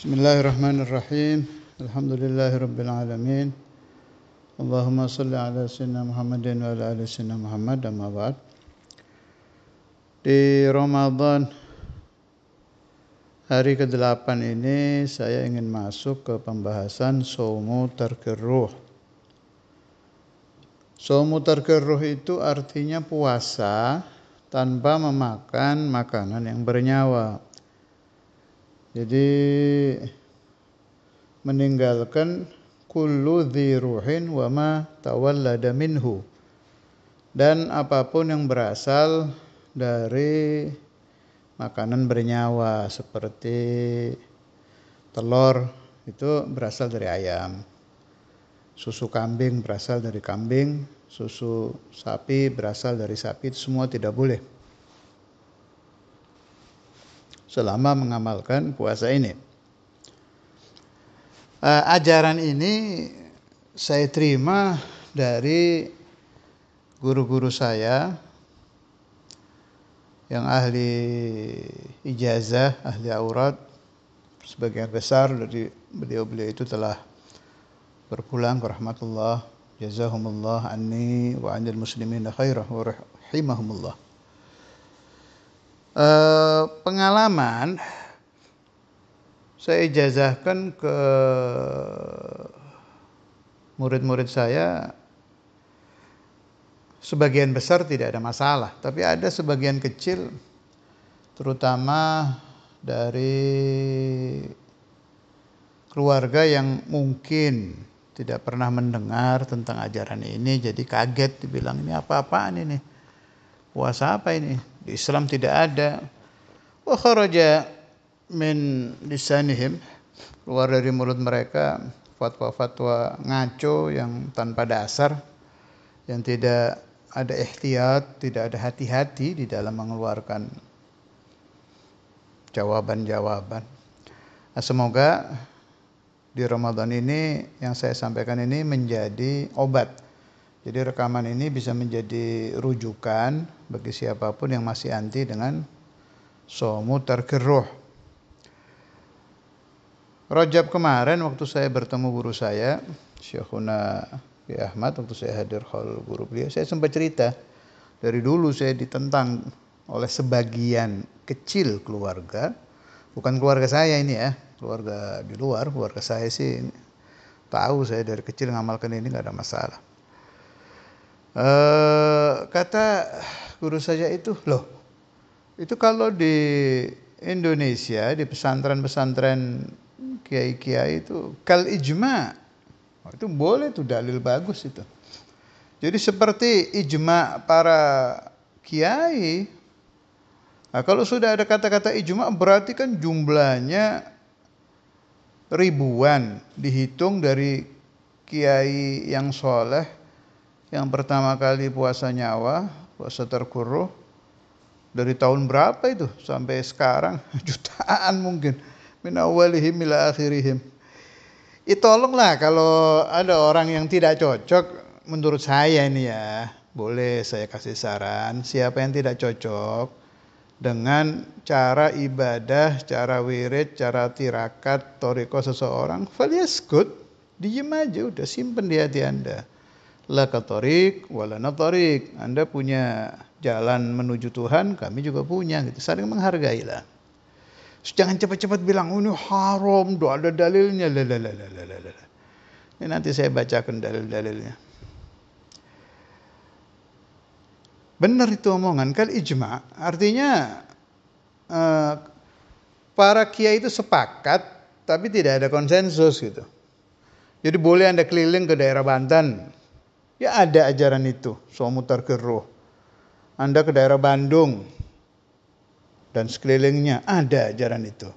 Bismillahirrahmanirrahim. Alhamdulillahirabbil alamin. Allahumma shalli ala sayyidina Muhammadin wa ala ali sayyidina Muhammad, amma ba'd. Di Ramadan hari ke-8 ini saya ingin masuk ke pembahasan shaumu tarkir ruh. Shaumu tarkir ruh itu artinya puasa tanpa memakan makanan yang bernyawa. Jadi meninggalkan kullu dzi ruhin wa ma tawallada minhu, dan apapun yang berasal dari makanan bernyawa seperti telur itu berasal dari ayam, susu kambing berasal dari kambing, susu sapi berasal dari sapi, itu semua tidak boleh selama mengamalkan puasa ini. Ajaran ini saya terima dari guru-guru saya yang ahli ijazah, ahli aurat. Sebagian besar dari beliau-beliau itu telah berpulang ke rahmatullah. Jazahumullah anni wa anil muslimin khairah wa rahimahumullah. Pengalaman saya ijazahkan ke murid-murid saya, sebagian besar tidak ada masalah, tapi ada sebagian kecil terutama dari keluarga yang mungkin tidak pernah mendengar tentang ajaran ini, jadi kaget, dibilang ini apa-apaan ini, puasa apa ini, di Islam tidak ada. Wa kharaja min lisanihim, keluar dari mulut mereka fatwa-fatwa ngaco yang tanpa dasar, yang tidak ada ihtiyat, tidak ada hati-hati di dalam mengeluarkan jawaban-jawaban. Nah, semoga di Ramadan ini yang saya sampaikan ini menjadi obat. Jadi rekaman ini bisa menjadi rujukan bagi siapapun yang masih anti dengan shaumu tarkir ruh. Rajab kemarin waktu saya bertemu guru saya, Syekhuna Ki Ahmad, waktu saya hadir hall guru beliau, saya sempat cerita dari dulu saya ditentang oleh sebagian kecil keluarga, bukan keluarga saya ini ya, keluarga di luar. Keluarga saya sih tahu saya dari kecil ngamalkan ini, nggak ada masalah. Kata guru saya itu, loh itu kalau di Indonesia di pesantren-pesantren kiai-kiai itu kal ijma, itu boleh tuh, dalil bagus itu. Jadi seperti ijma para kiai. Nah, kalau sudah ada kata-kata ijma berarti kan jumlahnya ribuan, dihitung dari kiai yang soleh yang pertama kali puasa nyawa, puasa terkuruh, dari tahun berapa itu sampai sekarang, jutaan mungkin, min awalihim ila akhirihim. Tolonglah kalau ada orang yang tidak cocok, menurut saya ini ya, boleh saya kasih saran, siapa yang tidak cocok dengan cara ibadah, cara wirid, cara tirakat, toriko seseorang, falyaskut, diem aja, udah simpen di hati Anda. La katorik walana torik, Anda punya jalan menuju Tuhan, kami juga punya, gitu. Saling menghargai lah. Jangan cepat-cepat bilang ini haram, doa ada dalilnya. Ini nanti saya bacakan dalil-dalilnya. Benar itu omongan, kal ijma artinya para kiai itu sepakat tapi tidak ada konsensus gitu. Jadi boleh Anda keliling ke daerah Banten, ya ada ajaran itu, shaumu tarkir ruh. Anda ke daerah Bandung dan sekelilingnya ada ajaran itu.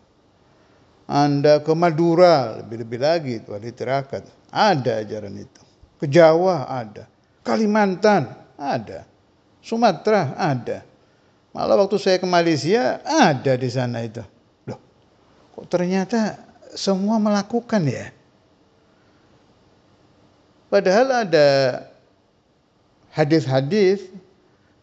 Anda ke Madura, lebih-lebih lagi, wali tirakat, ada ajaran itu. Ke Jawa ada, Kalimantan ada, Sumatera ada. Malah waktu saya ke Malaysia ada di sana itu. Loh, kok ternyata semua melakukan ya? Padahal ada hadis-hadis,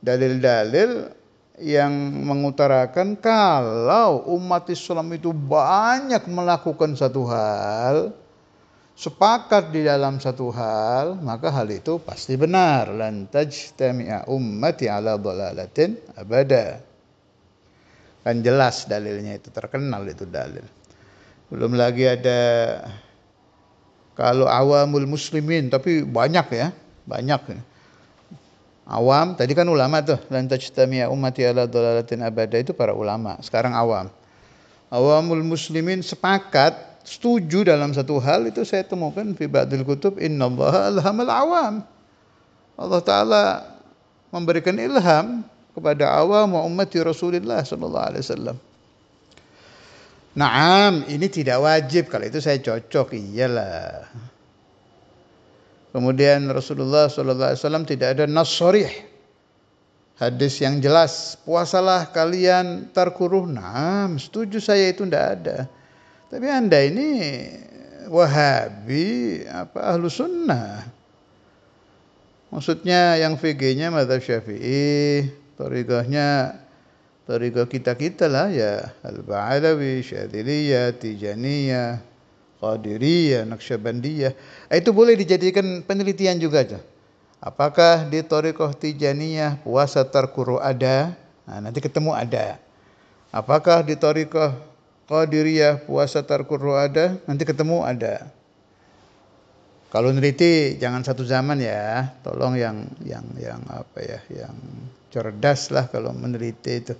dalil-dalil yang mengutarakan kalau umat Islam itu banyak melakukan satu hal, sepakat di dalam satu hal, maka hal itu pasti benar. Lan tajtami'a ummati ala dhalalatin abada. Kan jelas dalilnya itu, terkenal itu dalil. Belum lagi ada kalau awamul muslimin, tapi banyak ya, banyak. Awam, tadi kan ulama tuh, lan tajtami'a ummati ala dhalalatin abada itu para ulama. Sekarang awam. Awamul muslimin sepakat, setuju dalam satu hal, itu saya temukan fi ba'dil kutub, innallaha alhamal awam. Allah Ta'ala memberikan ilham kepada awam wa ummati Rasulullah sallallahu alaihi wasallam. Naam, ini tidak wajib, kalau itu saya cocok, iyalah. Kemudian Rasulullah sallallahu alaihi wasallam tidak ada nas sharih, hadis yang jelas, puasalah kalian tarkuruh. Naam, setuju saya, itu tidak ada. Tapi Anda ini Wahabi apa ahlu sunnah? Maksudnya yang VG-nya mazhab Syafi'i, thariqahnya thariqah kita lah ya, Al-Ba'alawi, Syadziliyah, Tijaniyah, Qadiriyah, Naqsyabandiyah. Itu boleh dijadikan penelitian juga tuh. Apakah di thariqah Tijaniyah puasa tarkuruh ada? Nah, nanti ketemu ada. Apakah di thariqah Qadiriyah puasa tarkuruh ada? Nanti ketemu ada. Kalau neliti jangan satu zaman ya, tolong yang apa ya, yang cerdas lah kalau meneliti itu.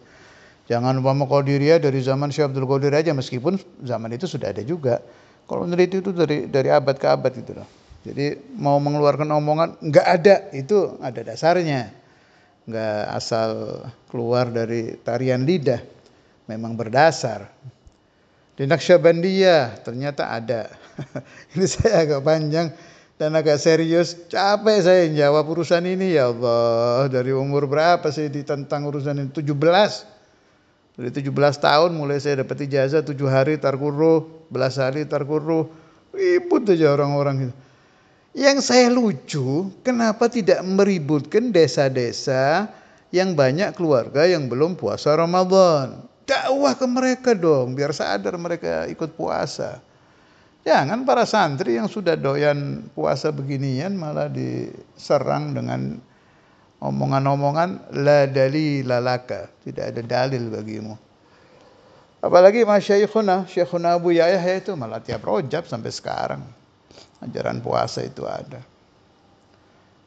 Jangan umpama Qadiriyah dari zaman Syekh Abdul Qadir aja, meskipun zaman itu sudah ada juga. Kalau meneliti itu dari abad ke abad gitu loh. Jadi mau mengeluarkan omongan nggak ada, itu ada dasarnya. Nggak asal keluar dari tarian lidah, memang berdasar. Di Naqsyabandiyah ternyata ada. Ini saya agak panjang dan agak serius. Capek saya jawab urusan ini, ya Allah. Dari umur berapa saya ditentang urusan ini? 17. Dari 17 tahun mulai saya dapat ijazah 7 hari tarkuruh, 11 hari tarkuruh. Ribut aja orang-orang itu. Yang saya lucu, kenapa tidak meributkan desa-desa yang banyak keluarga yang belum puasa Ramadan? Dakwah ke mereka dong, biar sadar mereka ikut puasa. Jangan para santri yang sudah doyan puasa beginian malah diserang dengan omongan-omongan la dalila laka, tidak ada dalil bagimu. Apalagi masyaikhuna, Syekhuna Abu Yahya itu malah tiap rojab sampai sekarang ajaran puasa itu ada.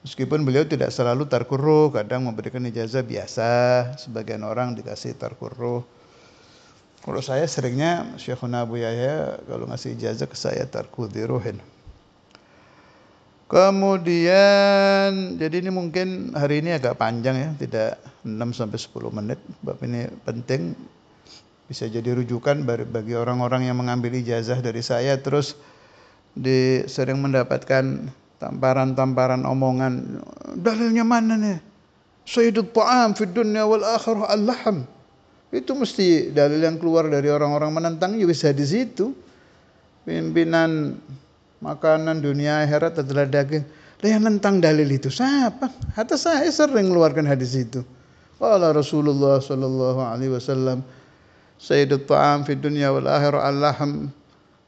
Meskipun beliau tidak selalu tarkuruh, kadang memberikan ijazah biasa, sebagian orang dikasih tarkuruh. Kalau saya seringnya Syekhuna Abu Yahya kalau ngasih ijazah ke saya tarkudhiruhin. Kemudian jadi ini mungkin hari ini agak panjang ya, tidak 6 sampai 10 menit. Bab ini penting, bisa jadi rujukan bagi orang-orang yang mengambil ijazah dari saya terus sering mendapatkan tamparan-tamparan omongan, dalilnya mana nih? Sayyidut ta'am fid dunya wal akhirah al-lahm. Itu mesti dalil yang keluar dari orang-orang menentang, ya bisa di situ. Pimpinan makanan dunia akhirat adalah daging. Lah yang nentang dalil itu siapa? Hatta saya sering mengeluarkan hadis itu. Qala Rasulullah sallallahu alaihi wasallam, sayyidut ta'am fid dunya wal akhirah al-lahm.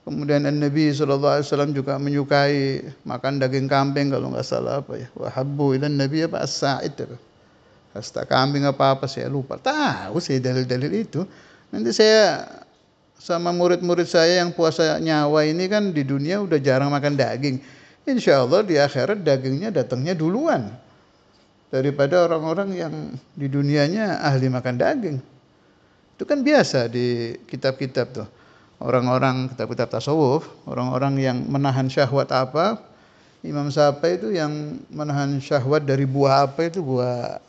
Kemudian Nabi sallallahu alaihi wasallam juga menyukai makan daging kambing kalau enggak salah apa ya. Wa habbu ilan nabiy apa as-sa'id. Hasta kambing apa saya lupa. Tahu saya dalil-dalil itu. Nanti saya sama murid-murid saya yang puasa nyawa ini kan di dunia udah jarang makan daging. Insya Allah di akhirat dagingnya datangnya duluan daripada orang-orang yang di dunianya ahli makan daging. Itu kan biasa di kitab-kitab tuh. Orang-orang kitab-kitab tasawuf, orang-orang yang menahan syahwat apa, Imam Syafi'i itu yang menahan syahwat dari buah apa itu, buah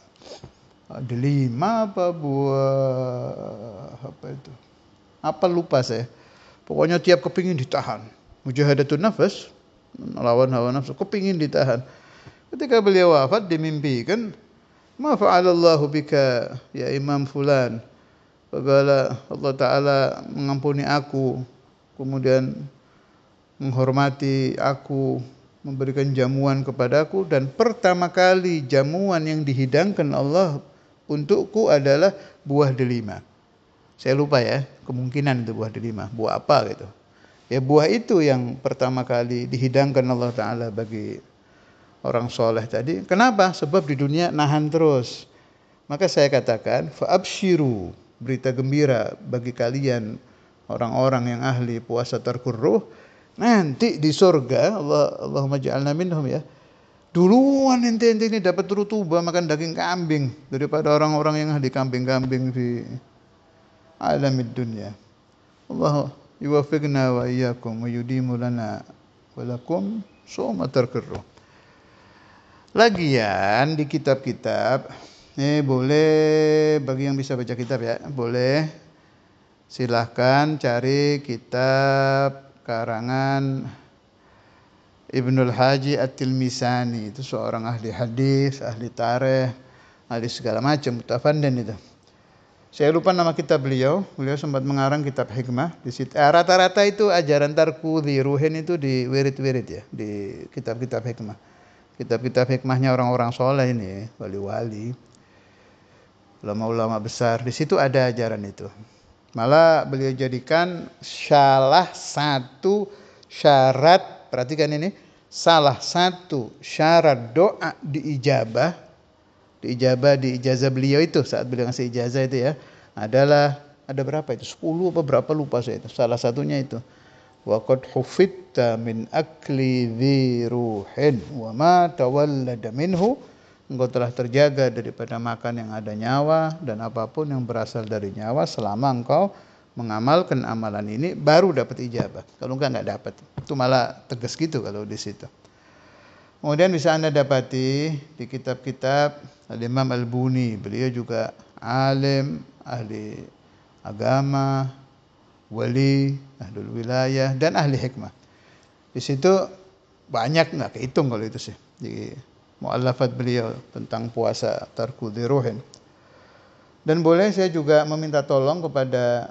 delima apa, buah apa itu, apa lupa saya. Pokoknya tiap kepingin ditahan. Mujahadatun nafas, melawan hawa nafsu, kepingin ditahan. Ketika beliau wafat dimimpikan, ma fa'alallahu bika ya Imam Fulan. Bagaimana Allah Ta'ala mengampuni aku, kemudian menghormati aku, memberikan jamuan kepadaku, dan pertama kali jamuan yang dihidangkan Allah untukku adalah buah delima. Saya lupa ya, kemungkinan itu buah delima. Buah apa gitu. Ya buah itu yang pertama kali dihidangkan Allah Ta'ala bagi orang soleh tadi. Kenapa? Sebab di dunia nahan terus. Maka saya katakan, fa'abshiru, berita gembira bagi kalian orang-orang yang ahli puasa terkurruh. Nanti di surga, Allahumma ja'alna minhum ya. Duluan ente ini dapat rutubah makan daging kambing daripada orang-orang yang ahli kambing-kambing di alamid dunia. Allah yuwaffiqna wa iyyakum wa yudimu lana wa lakum sawma terkurruh. Lagian di kitab-kitab, boleh bagi yang bisa baca kitab ya, boleh silahkan cari kitab karangan Ibnul Haji At-Tilmisani. Itu seorang ahli hadis, ahli tarikh, ahli segala macam, mutafandin itu. Saya lupa nama kitab beliau. Beliau sempat mengarang kitab hikmah. Di situ rata-rata itu ajaran tarkudhi ruhin itu di wirid-wirid ya, di kitab-kitab hikmah. Kitab-kitab hikmahnya orang-orang soleh ini, wali-wali, ulama-ulama besar. Di situ ada ajaran itu. Malah beliau jadikan salah satu syarat, perhatikan ini, salah satu syarat doa di ijazah beliau itu saat beliau ngasih ijazah itu ya, adalah ada berapa itu? 10 apa berapa lupa saya itu. Salah satunya itu, wa qad hufitta min akli dhi ruhin wa ma tawallada minhu. Engkau telah terjaga daripada makan yang ada nyawa dan apapun yang berasal dari nyawa selama engkau mengamalkan amalan ini baru dapat ijabah. Kalau enggak dapat. Itu malah tegas gitu kalau di situ. Kemudian bisa Anda dapati di kitab-kitab Al-Imam Al-Buni. Beliau juga alim, ahli agama, wali, ahlul wilayah, dan ahli hikmah. Di situ banyak, nggak kehitung kalau itu sih, di mu'allafat beliau tentang puasa tarkudhi ruhin. Dan boleh saya juga meminta tolong kepada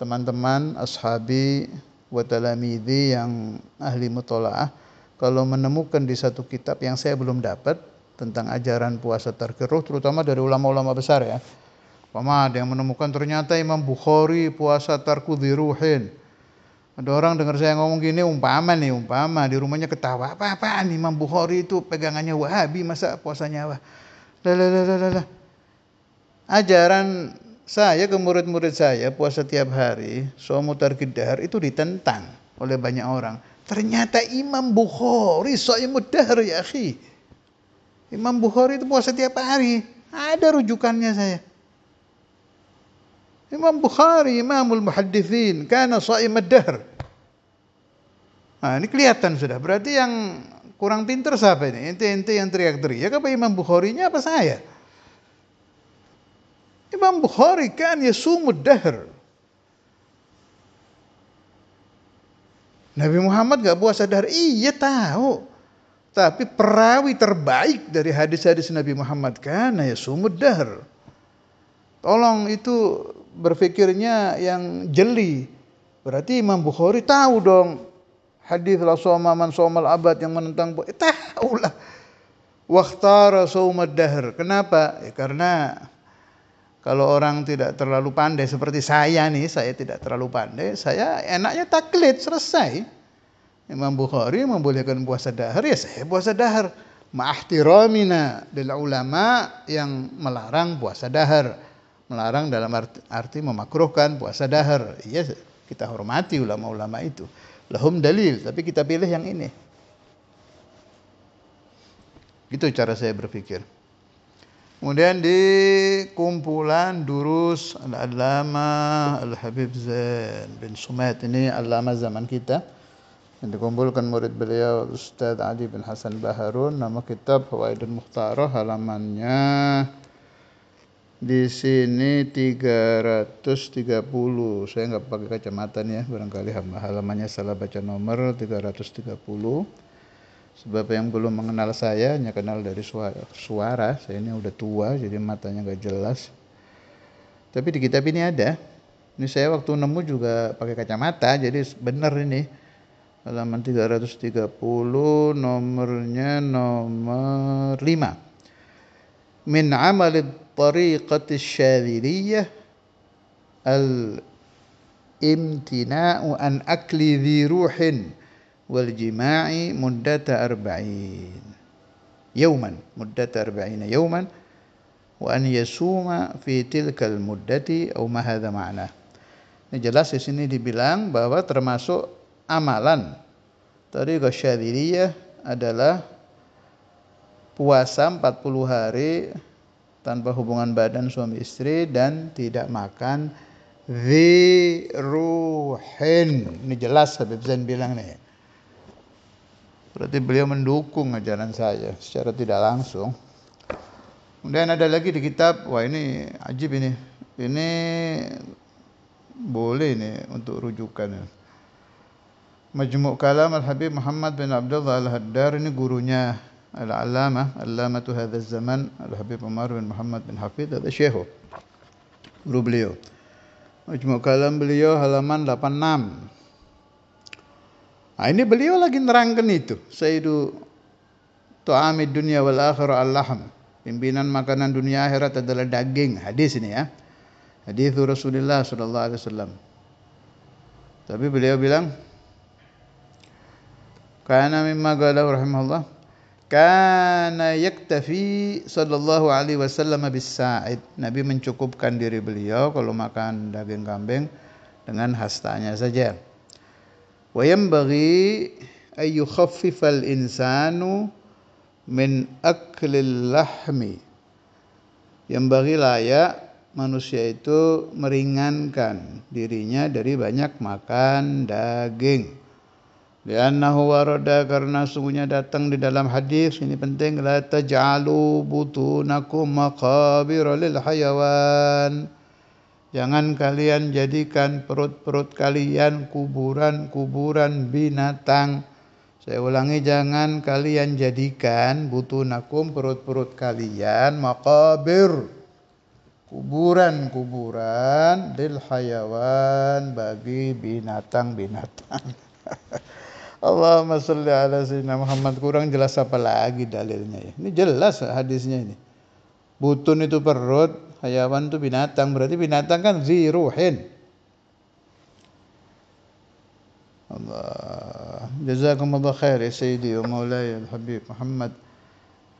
teman-teman ashabi wa talamidhi yang ahli mutola'ah, kalau menemukan di satu kitab yang saya belum dapat tentang ajaran puasa tarkudhi, terutama dari ulama-ulama besar ya. Ada yang menemukan ternyata Imam Bukhari puasa tarkudhi ruhin. Ada orang dengar saya ngomong gini, umpama di rumahnya ketawa, apaan Imam Bukhari itu pegangannya Wahabi, masa puasa nyawa. Lah. Ajaran saya ke murid-murid saya puasa tiap hari, shaum tarkid dahar, itu ditentang oleh banyak orang. Ternyata Imam Bukhari shaumud dahar ya akhi. Imam Bukhari itu puasa tiap hari. Ada rujukannya saya. Imam Bukhari, Imamul Muhaddithin, kana shaimad dahr. Nah, ini kelihatan sudah. Berarti yang kurang pintar siapa ini? Ente yang teriak-teriak apa Imam Bukharinya apa saya? Imam Bukhari kan yasumud dahr. Nabi Muhammad enggak puasa dahr. Iya tahu. Tapi perawi terbaik dari hadis-hadis Nabi Muhammad kan yasumud dahr. Tolong itu berfikirnya yang jeli. Berarti Imam Bukhari tahu dong hadis la soma man somal abad yang menentang tahu lah. Wakhtara saumad dahr. Kenapa? Ya, karena kalau orang tidak terlalu pandai seperti saya nih, saya tidak terlalu pandai, saya enaknya taklid, selesai. Imam Bukhari membolehkan puasa dahar, ya saya puasa dahar. Ma'ahtiramina lil ulama yang melarang puasa dahar. Melarang dalam arti memakruhkan puasa dahar. Iya, kita hormati ulama-ulama itu. Lahum dalil, tapi kita pilih yang ini. Itu cara saya berpikir. Kemudian di kumpulan durus Al-Allamah Al-Habib Zain bin Sumayt, ini Allamah zaman kita, yang dikumpulkan murid beliau Ustaz Ali bin Hasan Baharun. Nama kitab Fawaidul Mukhtarah, halamannya di sini 330. Saya nggak pakai kacamata nih ya, barangkali halamannya salah baca nomor 330. Sebab yang belum mengenal saya hanya kenal dari suara. Saya ini udah tua jadi matanya nggak jelas. Tapi di kitab ini ada. Ini saya waktu nemu juga pakai kacamata, jadi benar ini. Halaman 330, nomornya nomor 5. Min amalid tariqati syadziliyah al-imtina'u an akli dhi ruhin wal jima'i muddata arba'in yawman wa an yasuma fi tilkal muddati aw ma hadza ma'na. Ini jelas di sini dibilang bahwa termasuk amalan tariqah syadziliyah adalah puasa 40 hari tanpa hubungan badan suami istri dan tidak makan dhi ruhin. Ini jelas Habib Zain bilang nih. Berarti beliau mendukung ajaran saya secara tidak langsung. Kemudian ada lagi di kitab, wah ini ajib ini. Ini boleh ini untuk rujukan. Majmu' Kalam Al-Habib Muhammad bin Abdullah Al-Haddar, ini gurunya Al-Allamatu hadzal zaman Al-Habib Umar bin Muhammad bin Hafidh, ada syekh guru beliau. Majmu' Kalam beliau halaman 86. Nah, ini beliau lagi nerangkan itu. Sayyidu tu'amid dunya wal akhirah al-lahm. Pimpinan makanan dunia akhirat adalah daging. Hadis ini ya. Hadis Rasulullah sallallahu alaihi wasallam. Tapi beliau bilang kana mimma qala rahimahullah kana yaktafi sallallahu alaihi wasallam bis sa'id. Nabi mencukupkan diri beliau kalau makan daging kambing dengan hastanya saja. Wa yanbaghi ay yukhaffifal insanu min aklil lahmi. Yanbaghi layak manusia itu meringankan dirinya dari banyak makan daging. Li'annahu warada, karena sungguhnya datang di dalam hadis, ini penting, la taj'alu butunakum maqabira lil hayawan. Jangan kalian jadikan perut-perut kalian kuburan-kuburan binatang. Saya ulangi, jangan kalian jadikan butunakum perut-perut kalian maqabir, kuburan-kuburan lil hayawan, bagi binatang-binatang. Allahumma sholli ala sayyidina Muhammad. Kurang jelas apa lagi dalilnya ya? Ini jelas hadisnya ini. Butun itu perut, hayawan itu binatang. Berarti binatang kan zi ruhin. Allah. Jazakumullah khair ya Sayyidi wa Maulaya Al-Habib Muhammad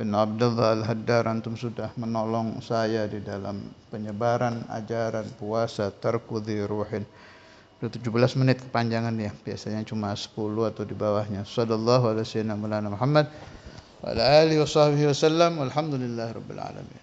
bin Abdullah Al-Haddar. Antum sudah menolong saya di dalam penyebaran ajaran puasa tarkudhi ruhin. Sudah 17 menit kepanjangan ya. Biasanya cuma 10 atau di bawahnya. Sallallahu alaihi wasallam Muhammad wa ala alihi wa sahbihi wasallam. Walhamdulillahirabbil alamin.